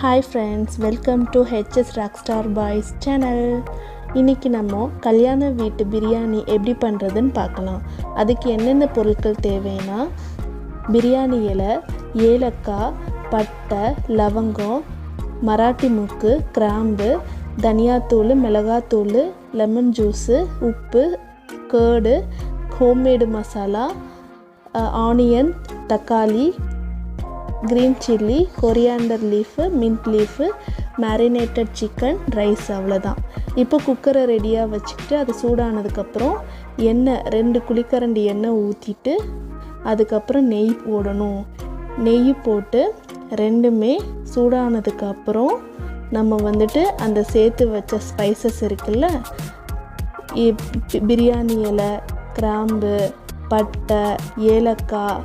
Hi friends, welcome to HS Rockstar Boys channel. இன்னைக்கு நம்ம கல்யாண வீட்டு பிரியாணி எப்படி பண்றதுன்னு பார்க்கலாம். அதுக்கு என்னென்ன பொருட்கள் தேவைன்னா பிரியாணி இலை, ஏலக்காய், பட்டை, லவங்கம், மராட்டி முக்கு, கிராம்பு, தனியாத்தூள், மிளகாத்தூள், லெமன் ஜூஸ், உப்பு, கர்டு, ஹோம்மேடு மசாலா, ஆனியன், தக்காளி, green chilli, coriander leaf, mint leaf, marinated chicken, rice அவ்வளோதான். இப்போ குக்கரை ரெடியாக வச்சுக்கிட்டு அது சூடானதுக்கப்புறம் எண்ணெய் 2 குழிக்கரண்டி எண்ணெய் ஊற்றிட்டு அதுக்கப்புறம் நெய் போடணும். நெய் போட்டு ரெண்டுமே சூடானதுக்கப்புறம் நம்ம அந்த சேர்த்து வச்ச ஸ்பைசஸ் இருக்குல்ல, பிரியாணி இலை, கிராம்பு, பட்டை, ஏலக்காய்,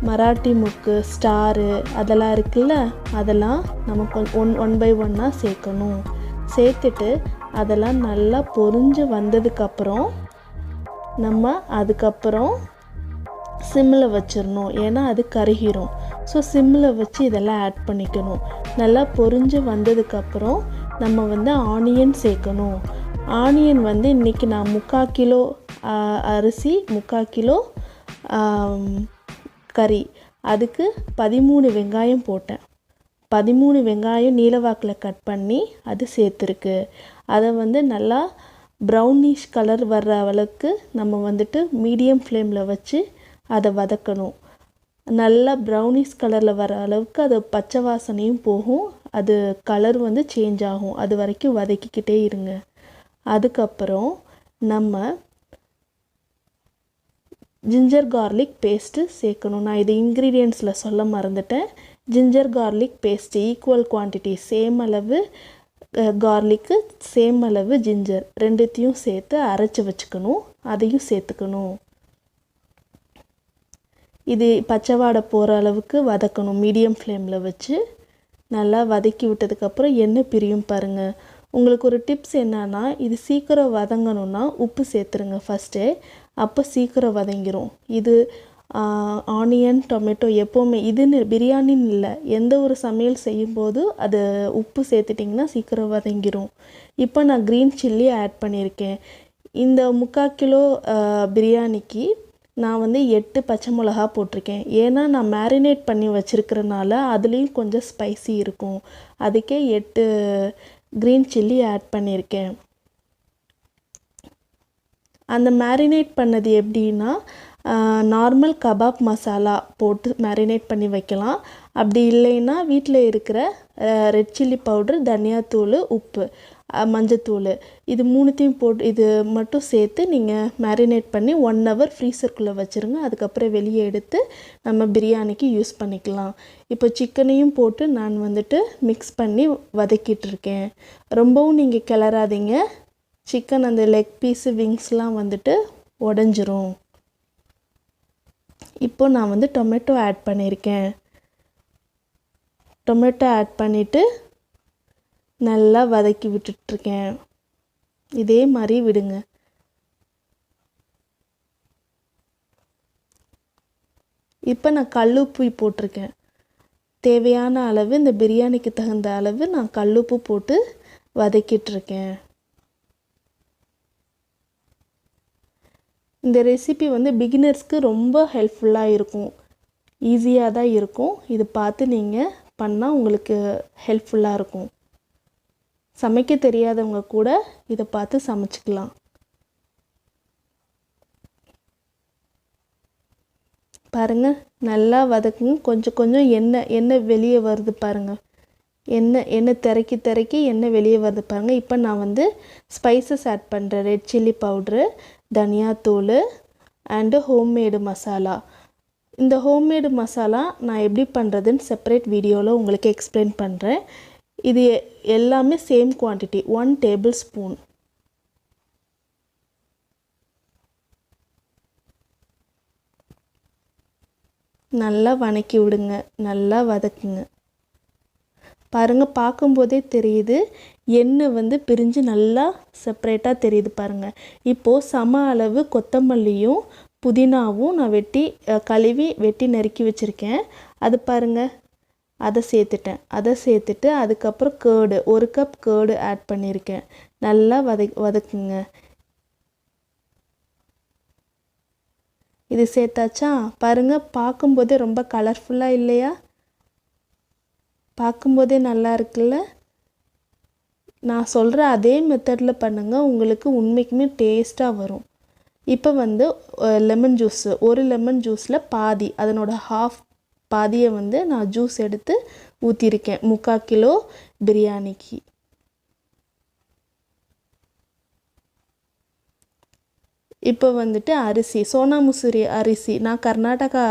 மராட்டி முக்கு, ஸ்டாரு அதெல்லாம் இருக்குல்ல, அதெல்லாம் நமக்கு ஒன் பை ஒன்னாக சேர்க்கணும். சேர்த்துட்டு அதெல்லாம் நல்லா பொரிஞ்சு வந்ததுக்கப்புறம் நம்ம அதுக்கப்புறம் சிம்மில் வச்சிடணும், ஏன்னா அது கருகிரும். ஸோ சிம்மில் வச்சு இதெல்லாம் ஆட் பண்ணிக்கணும். நல்லா பொரிஞ்சு வந்ததுக்கப்புறம் நம்ம ஆனியன் சேர்க்கணும். ஆனியன் இன்றைக்கி நான் 3/4 கிலோ அரிசி, 3/4 கிலோ கறி, அதுக்கு 13 வெங்காயம் போட்டேன். 13 வெங்காயம் நீலவாக்கில் கட் பண்ணி அது சேர்த்துருக்கு. அதை நல்லா ப்ரௌனிஷ் கலர் வர்ற அளவுக்கு நம்ம மீடியம் ஃப்ளேமில் வச்சு அதை வதக்கணும். நல்லா ப்ரௌனிஷ் கலரில் வர அளவுக்கு அது பச்சை வாசனையும் போகும், அது கலர் சேஞ்ச் ஆகும். அது வரைக்கும் வதக்கிக்கிட்டே இருங்க. அதுக்கப்புறம் நம்ம ஜிஞ்சர் கார்லிக் பேஸ்ட்டு சேர்க்கணும். நான் இது இன்க்ரீடியன்ட்ஸில் சொல்ல மறந்துட்டேன். Ginger garlic paste equal quantity, same அளவு கார்லிக்கு, சேம் அளவு ஜிஞ்சர், ரெண்டுத்தையும் சேர்த்து அரைச்சி வச்சுக்கணும். அதையும் சேர்த்துக்கணும். இது பச்சை வாடை போகிற அளவுக்கு வதக்கணும். மீடியம் ஃப்ளேமில் வச்சு நல்லா வதக்கி விட்டதுக்கப்புறம் எண்ணெய் பிரியும் பாருங்கள். உங்களுக்கு ஒரு டிப்ஸ் என்னன்னா, இது சீக்கிரம் வதங்கணுன்னா உப்பு சேர்த்துருங்க ஃபஸ்ட்டே, அப்போ சீக்கிரம் வதங்கிரும். இது ஆனியன், டொமேட்டோ எப்போவுமே இதுன்னு பிரியாணின்னு இல்லை, எந்த ஒரு சமையல் செய்யும்போது அது உப்பு சேர்த்துட்டிங்கன்னா சீக்கிரம் வதங்கிரும். இப்போ நான் க்ரீன் சில்லி ஆட் பண்ணியிருக்கேன். இந்த 3/4 கிலோ பிரியாணிக்கு நான் 8 பச்சை மிளகா போட்டிருக்கேன். ஏன்னா நான் மேரினேட் பண்ணி வச்சுருக்கிறனால அதுலேயும் கொஞ்சம் ஸ்பைசி இருக்கும். அதுக்கே 8 க்ரீன் சில்லி ஆட் பண்ணியிருக்கேன். அந்த மேரினேட் பண்ணது எப்படின்னா, நார்மல் கபாப் மசாலா போட்டு மேரினேட் பண்ணி வைக்கலாம். அப்படி இல்லைன்னா வீட்டில் இருக்கிற ரெட் சில்லி பவுட்ரு, தனியாத்தூள், உப்பு, மஞ்சத்தூள், இது 3த்தையும் போட்டு இது மட்டும் சேர்த்து நீங்கள் மேரினேட் பண்ணி 1 ஹவர் ஃப்ரீசருக்குள்ளே வச்சுருங்க. அதுக்கப்புறம் வெளியே எடுத்து நம்ம பிரியாணிக்கு யூஸ் பண்ணிக்கலாம். இப்போ சிக்கனையும் போட்டு நான் மிக்ஸ் பண்ணி வதக்கிட்டுருக்கேன். ரொம்பவும் நீங்கள் கிளறாதீங்க, சிக்கன் அந்த லெக் பீஸு, விங்ஸ்லாம் உடஞ்சிரும். இப்போ நான் டொமேட்டோ ஆட் பண்ணியிருக்கேன். டொமேட்டோ ஆட் பண்ணிவிட்டு நல்லா வதக்கி விட்டுட்ருக்கேன். இதே மாதிரி விடுங்க. இப்போ நான் கல்லுப்பு போட்டிருக்கேன். தேவையான அளவு, இந்த பிரியாணிக்கு தகுந்த அளவு நான் கல்லுப்பு போட்டு வதக்கிட்டுருக்கேன். இந்த ரெசிபி பிகினர்ஸ்க்கு ரொம்ப ஹெல்ப்ஃபுல்லாக இருக்கும். ஈஸியாக தான் இருக்கும். இது பார்த்து நீங்கள் பண்ணால் உங்களுக்கு ஹெல்ப்ஃபுல்லாக இருக்கும். சமைக்க தெரியாதவங்க கூட இதை பார்த்து சமைச்சிக்கலாம். பாருங்கள், நல்லா வதக்குங்க. கொஞ்சம் கொஞ்சம் எண்ணெய் வெளியே வருது பாருங்கள். எண்ணெய் திறக்கி எண்ணெய் வெளியே வருது பாருங்கள். இப்போ நான் ஸ்பைசஸ் ஆட் பண்ணுறேன். ரெட் சில்லி பவுட்ரு, தனியாத்தூள் அண்டு ஹோம்மேடு மசாலா. இந்த ஹோம்மேடு மசாலா நான் எப்படி பண்ணுறதுன்னு செப்பரேட் வீடியோவில் உங்களுக்கு எக்ஸ்பிளைன் பண்ணுறேன். இது எல்லாமே சேம் குவான்டிட்டி, 1 டேபிள் ஸ்பூன். நல்லா வதக்கி விடுங்க, நல்லா வதக்குங்க. பாருங்கள், பார்க்கும்போதே தெரியுது எண்ணெய் பிரிஞ்சு நல்லா செப்பரேட்டாக தெரியுது பாருங்கள். இப்போது சம அளவு கொத்தமல்லியும் புதினாவும் நான் கழுவி வெட்டி நறுக்கி வச்சுருக்கேன். அது பாருங்கள், அதை சேர்த்துட்டு அதுக்கப்புறம் கேர்டு 1 கப் கேர்டு ஆட் பண்ணியிருக்கேன். நல்லா வதக்குங்க. இது சேர்த்தாச்சா? பாருங்கள், பார்க்கும்போதே ரொம்ப கலர்ஃபுல்லாக இல்லையா? பார்க்கும்போதே நல்லா இருக்குல்ல? நான் சொல்கிற அதே மெத்தடில் பண்ணுங்கள், உங்களுக்கு உண்மைக்குமே டேஸ்ட்டாக வரும். இப்போ வந்து லெமன் ஜூஸ், ஒரு லெமன் ஜூஸில் பாதி, அதனோட பாதியை வந்து நான் ஜூஸ் எடுத்து ஊற்றிருக்கேன் 3/4 கிலோ பிரியாணிக்கு. இப்போ வந்துட்டு அரிசி, சோனா மசூரி அரிசி, நான் கர்நாடகா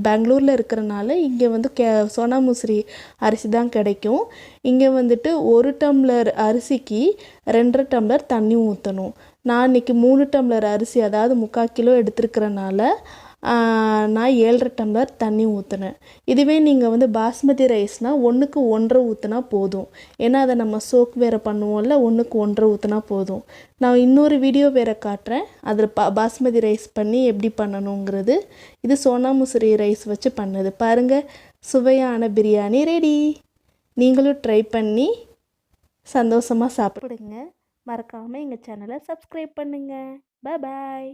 பெங்களூரில் இருக்கிறனால இங்கே வந்து சோனா மசூரி அரிசி தான் கிடைக்கும். இங்கே வந்துட்டு 1 டம்ளர் அரிசிக்கு 2.5 டம்ளர் தண்ணி ஊற்றணும். நான் இன்றைக்கி 3 டம்ளர் அரிசி, அதாவது 3/4 கிலோ எடுத்துருக்கிறனால நான் 7.5 டம்ளர் தண்ணி ஊற்றினேன். இதுவே நீங்கள் வந்து பாஸ்மதி ரைஸ்னால் 1க்கு 1.5 ஊற்றினா போதும். ஏன்னா அதை நம்ம சோக் வேறு பண்ணுவோம்ல, 1க்கு 1.5 ஊற்றினா போதும். நான் இன்னொரு வீடியோ வேறு காட்டுறேன், அதில் பாஸ்மதி ரைஸ் பண்ணி எப்படி பண்ணணுங்கிறது. இது சோனா மசூரி ரைஸ் வச்சு பண்ணது. பாருங்கள், சுவையான பிரியாணி ரெடி. நீங்களும் ட்ரை பண்ணி சந்தோஷமாக சாப்பிடுங்க. மறக்காமல் எங்கள் சேனலை சப்ஸ்கிரைப் பண்ணுங்கள். பாய்.